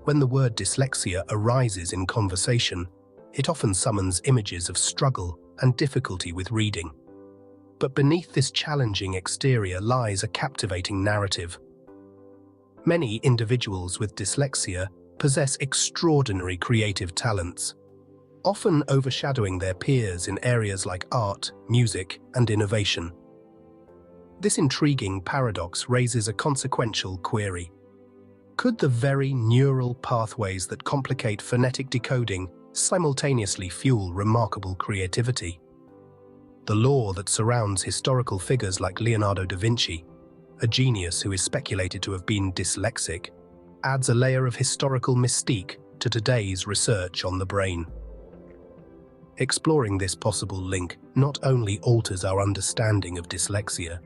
When the word dyslexia arises in conversation, it often summons images of struggle and difficulty with reading. But beneath this challenging exterior lies a captivating narrative. Many individuals with dyslexia possess extraordinary creative talents, often overshadowing their peers in areas like art, music, and innovation. This intriguing paradox raises a consequential query. Could the very neural pathways that complicate phonetic decoding simultaneously fuel remarkable creativity? The lore that surrounds historical figures like Leonardo da Vinci, a genius who is speculated to have been dyslexic, adds a layer of historical mystique to today's research on the brain. Exploring this possible link not only alters our understanding of dyslexia,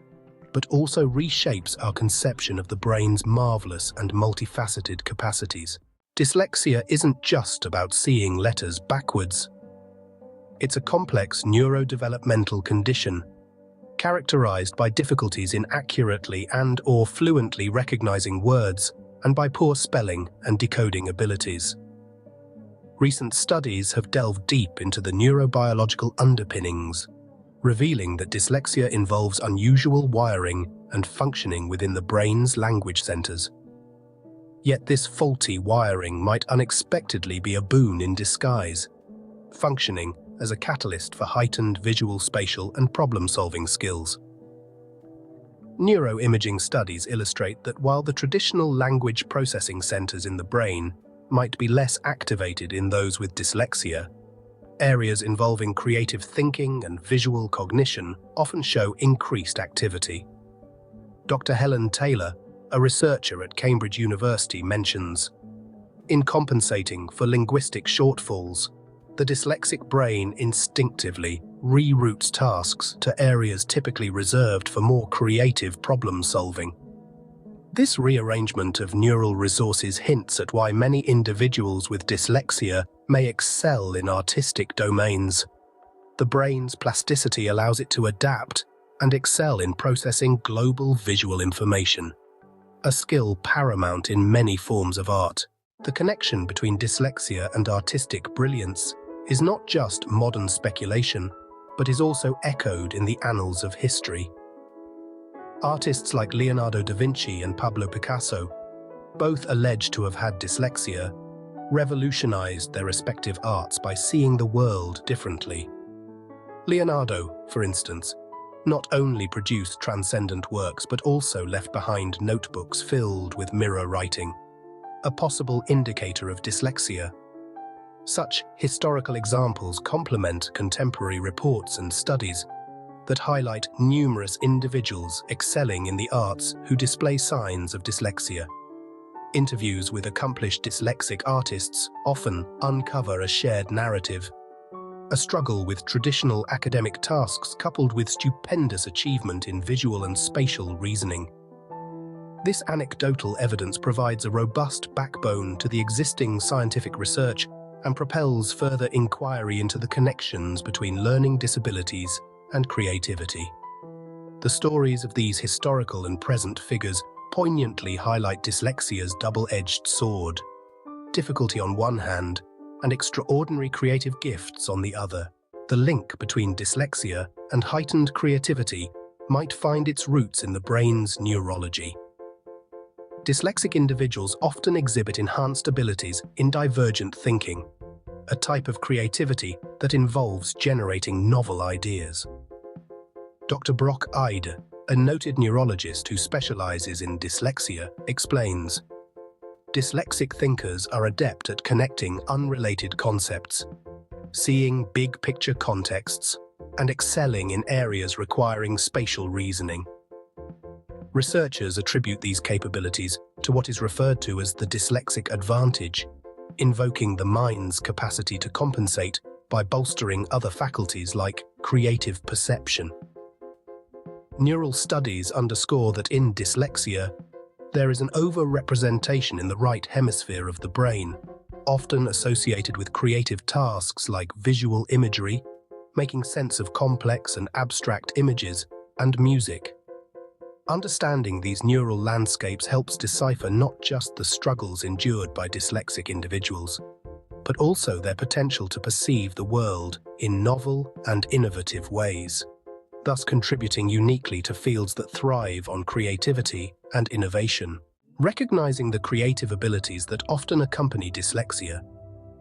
but also reshapes our conception of the brain's marvelous and multifaceted capacities. Dyslexia isn't just about seeing letters backwards. It's a complex neurodevelopmental condition, characterized by difficulties in accurately and/or fluently recognizing words and by poor spelling and decoding abilities. Recent studies have delved deep into the neurobiological underpinnings, revealing that dyslexia involves unusual wiring and functioning within the brain's language centers. Yet this faulty wiring might unexpectedly be a boon in disguise, functioning as a catalyst for heightened visual, spatial, and problem-solving skills. Neuroimaging studies illustrate that while the traditional language processing centers in the brain might be less activated in those with dyslexia, areas involving creative thinking and visual cognition often show increased activity. Dr. Helen Taylor, a researcher at Cambridge University, mentions, "In compensating for linguistic shortfalls, the dyslexic brain instinctively reroutes tasks to areas typically reserved for more creative problem-solving." This rearrangement of neural resources hints at why many individuals with dyslexia may excel in artistic domains. The brain's plasticity allows it to adapt and excel in processing global visual information, a skill paramount in many forms of art. The connection between dyslexia and artistic brilliance is not just modern speculation, but is also echoed in the annals of history. Artists like Leonardo da Vinci and Pablo Picasso, both alleged to have had dyslexia, revolutionized their respective arts by seeing the world differently. Leonardo, for instance, not only produced transcendent works but also left behind notebooks filled with mirror writing, a possible indicator of dyslexia. Such historical examples complement contemporary reports and studies that highlight numerous individuals excelling in the arts who display signs of dyslexia. Interviews with accomplished dyslexic artists often uncover a shared narrative, a struggle with traditional academic tasks coupled with stupendous achievement in visual and spatial reasoning. This anecdotal evidence provides a robust backbone to the existing scientific research and propels further inquiry into the connections between learning disabilities and creativity. The stories of these historical and present figures poignantly highlight dyslexia's double-edged sword, difficulty on one hand and extraordinary creative gifts on the other. The link between dyslexia and heightened creativity might find its roots in the brain's neurology. Dyslexic individuals often exhibit enhanced abilities in divergent thinking, a type of creativity that involves generating novel ideas. Dr. Brock Ide, a noted neurologist who specializes in dyslexia, explains, "Dyslexic thinkers are adept at connecting unrelated concepts, seeing big-picture contexts, and excelling in areas requiring spatial reasoning." Researchers attribute these capabilities to what is referred to as the dyslexic advantage, invoking the mind's capacity to compensate by bolstering other faculties like creative perception. Neural studies underscore that in dyslexia, there is an overrepresentation in the right hemisphere of the brain, often associated with creative tasks like visual imagery, making sense of complex and abstract images, and music. Understanding these neural landscapes helps decipher not just the struggles endured by dyslexic individuals, but also their potential to perceive the world in novel and innovative ways, thus contributing uniquely to fields that thrive on creativity and innovation. Recognizing the creative abilities that often accompany dyslexia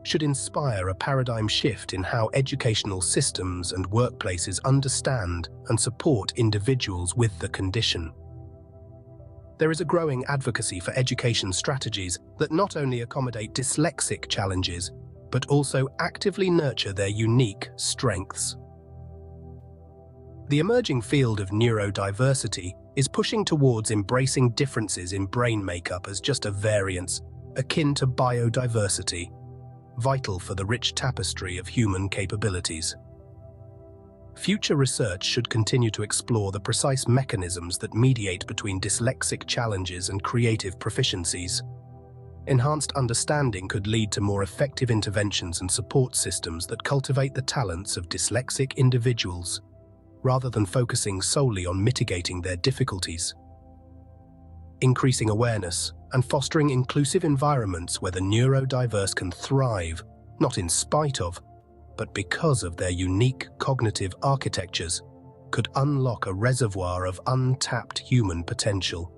should inspire a paradigm shift in how educational systems and workplaces understand and support individuals with the condition. There is a growing advocacy for education strategies that not only accommodate dyslexic challenges, but also actively nurture their unique strengths. The emerging field of neurodiversity is pushing towards embracing differences in brain makeup as just a variance, akin to biodiversity, vital for the rich tapestry of human capabilities. Future research should continue to explore the precise mechanisms that mediate between dyslexic challenges and creative proficiencies. Enhanced understanding could lead to more effective interventions and support systems that cultivate the talents of dyslexic individuals, rather than focusing solely on mitigating their difficulties. Increasing awareness and fostering inclusive environments where the neurodiverse can thrive, not in spite of, but because of their unique cognitive architectures, could unlock a reservoir of untapped human potential,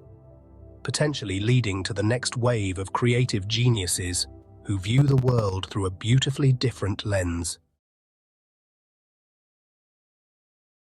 potentially leading to the next wave of creative geniuses who view the world through a beautifully different lens.